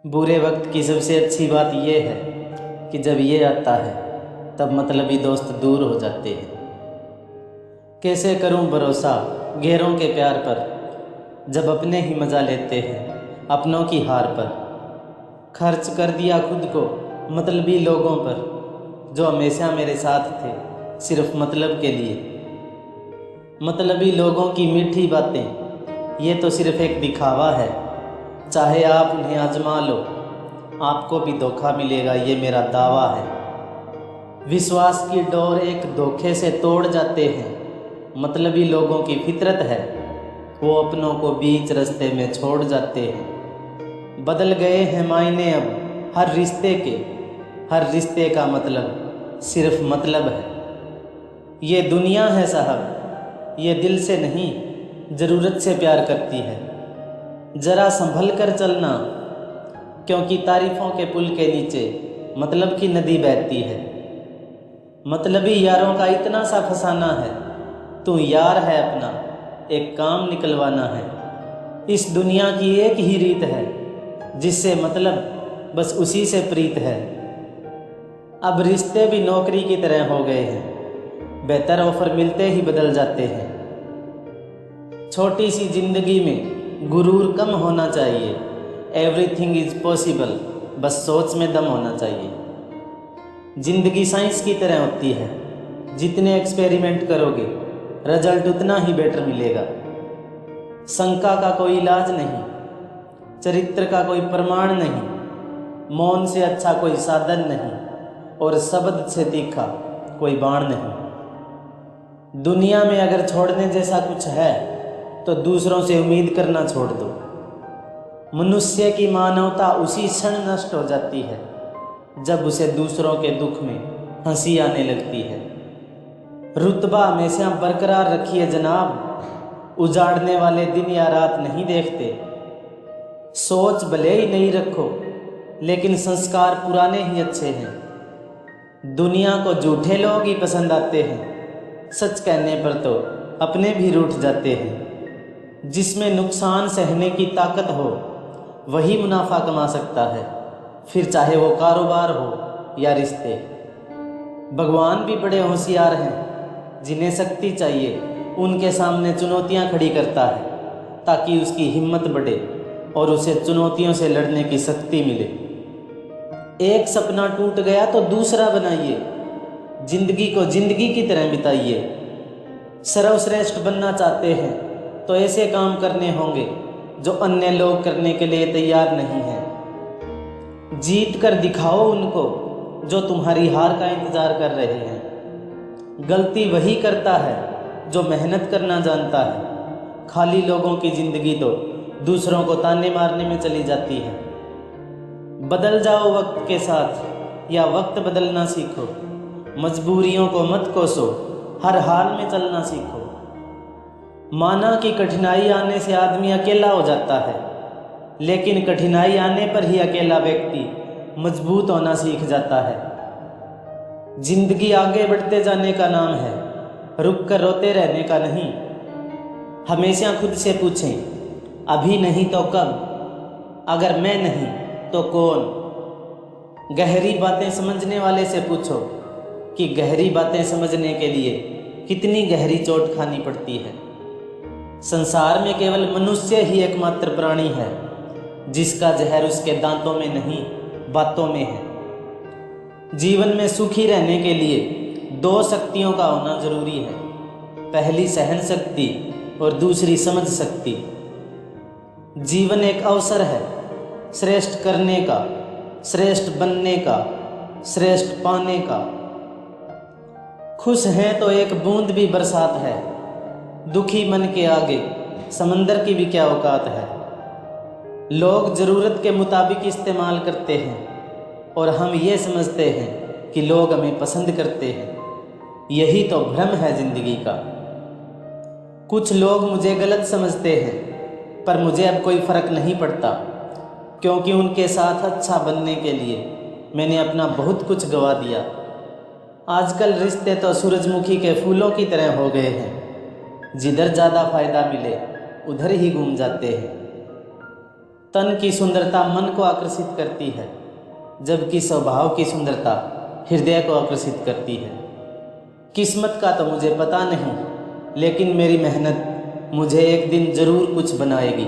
बुरे वक्त की सबसे अच्छी बात यह है कि जब ये आता है तब मतलबी दोस्त दूर हो जाते हैं। कैसे करूं भरोसा गैरों के प्यार पर, जब अपने ही मज़ा लेते हैं अपनों की हार पर। खर्च कर दिया खुद को मतलबी लोगों पर, जो हमेशा मेरे साथ थे सिर्फ मतलब के लिए। मतलबी लोगों की मीठी बातें ये तो सिर्फ एक दिखावा है, चाहे आप उन्हें आजमा लो आपको भी धोखा मिलेगा, ये मेरा दावा है। विश्वास की डोर एक धोखे से तोड़ जाते हैं, मतलबी लोगों की फितरत है वो अपनों को बीच रास्ते में छोड़ जाते हैं। बदल गए हैं मायने अब हर रिश्ते के, हर रिश्ते का मतलब सिर्फ मतलब है। ये दुनिया है साहब, ये दिल से नहीं ज़रूरत से प्यार करती है। ज़रा संभल कर चलना, क्योंकि तारीफ़ों के पुल के नीचे मतलब की नदी बहती है। मतलबी यारों का इतना सा फसाना है, तू यार है अपना एक काम निकलवाना है। इस दुनिया की एक ही रीत है, जिससे मतलब बस उसी से प्रीत है। अब रिश्ते भी नौकरी की तरह हो गए हैं, बेहतर ऑफर मिलते ही बदल जाते हैं। छोटी सी जिंदगी में गुरूर कम होना चाहिए, एवरीथिंग इज पॉसिबल, बस सोच में दम होना चाहिए। जिंदगी साइंस की तरह होती है, जितने एक्सपेरिमेंट करोगे रिजल्ट उतना ही बेटर मिलेगा। शंका का कोई इलाज नहीं, चरित्र का कोई प्रमाण नहीं, मौन से अच्छा कोई साधन नहीं, और शब्द से तीखा कोई बाण नहीं। दुनिया में अगर छोड़ने जैसा कुछ है तो दूसरों से उम्मीद करना छोड़ दो। मनुष्य की मानवता उसी क्षण नष्ट हो जाती है जब उसे दूसरों के दुख में हंसी आने लगती है। रुतबा हमेशा बरकरार रखिए जनाब, उजाड़ने वाले दिन या रात नहीं देखते। सोच भले ही नहीं रखो, लेकिन संस्कार पुराने ही अच्छे हैं। दुनिया को झूठे लोग ही पसंद आते हैं, सच कहने पर तो अपने भी रूठ जाते हैं। जिसमें नुकसान सहने की ताकत हो वही मुनाफा कमा सकता है, फिर चाहे वो कारोबार हो या रिश्ते। भगवान भी बड़े होशियार हैं, जिन्हें शक्ति चाहिए उनके सामने चुनौतियां खड़ी करता है, ताकि उसकी हिम्मत बढ़े और उसे चुनौतियों से लड़ने की शक्ति मिले। एक सपना टूट गया तो दूसरा बनाइए, जिंदगी को जिंदगी की तरह बिताइए। सर्वश्रेष्ठ बनना चाहते हैं तो ऐसे काम करने होंगे जो अन्य लोग करने के लिए तैयार नहीं हैं। जीत कर दिखाओ उनको जो तुम्हारी हार का इंतज़ार कर रहे हैं। गलती वही करता है जो मेहनत करना जानता है। खाली लोगों की ज़िंदगी तो दूसरों को ताने मारने में चली जाती है। बदल जाओ वक्त के साथ या वक्त बदलना सीखो। मजबूरियों को मत कोसो, हर हाल में चलना सीखो। माना कि कठिनाई आने से आदमी अकेला हो जाता है, लेकिन कठिनाई आने पर ही अकेला व्यक्ति मजबूत होना सीख जाता है। जिंदगी आगे बढ़ते जाने का नाम है, रुक कर रोते रहने का नहीं। हमेशा खुद से पूछें, अभी नहीं तो कब, अगर मैं नहीं तो कौन। गहरी बातें समझने वाले से पूछो कि गहरी बातें समझने के लिए कितनी गहरी चोट खानी पड़ती है। संसार में केवल मनुष्य ही एकमात्र प्राणी है जिसका जहर उसके दांतों में नहीं बातों में है। जीवन में सुखी रहने के लिए दो शक्तियों का होना जरूरी है, पहली सहन शक्ति और दूसरी समझ शक्ति। जीवन एक अवसर है श्रेष्ठ करने का, श्रेष्ठ बनने का, श्रेष्ठ पाने का। खुश हैं तो एक बूंद भी बरसात है, दुखी मन के आगे समंदर की भी क्या औकात है। लोग ज़रूरत के मुताबिक इस्तेमाल करते हैं और हम ये समझते हैं कि लोग हमें पसंद करते हैं। यही तो भ्रम है ज़िंदगी का। कुछ लोग मुझे गलत समझते हैं, पर मुझे अब कोई फ़र्क नहीं पड़ता, क्योंकि उनके साथ अच्छा बनने के लिए मैंने अपना बहुत कुछ गवा दिया। आजकल रिश्ते तो सूरजमुखी के फूलों की तरह हो गए हैं, जिधर ज़्यादा फ़ायदा मिले उधर ही घूम जाते हैं। तन की सुंदरता मन को आकर्षित करती है, जबकि स्वभाव की सुंदरता हृदय को आकर्षित करती है। किस्मत का तो मुझे पता नहीं, लेकिन मेरी मेहनत मुझे एक दिन ज़रूर कुछ बनाएगी।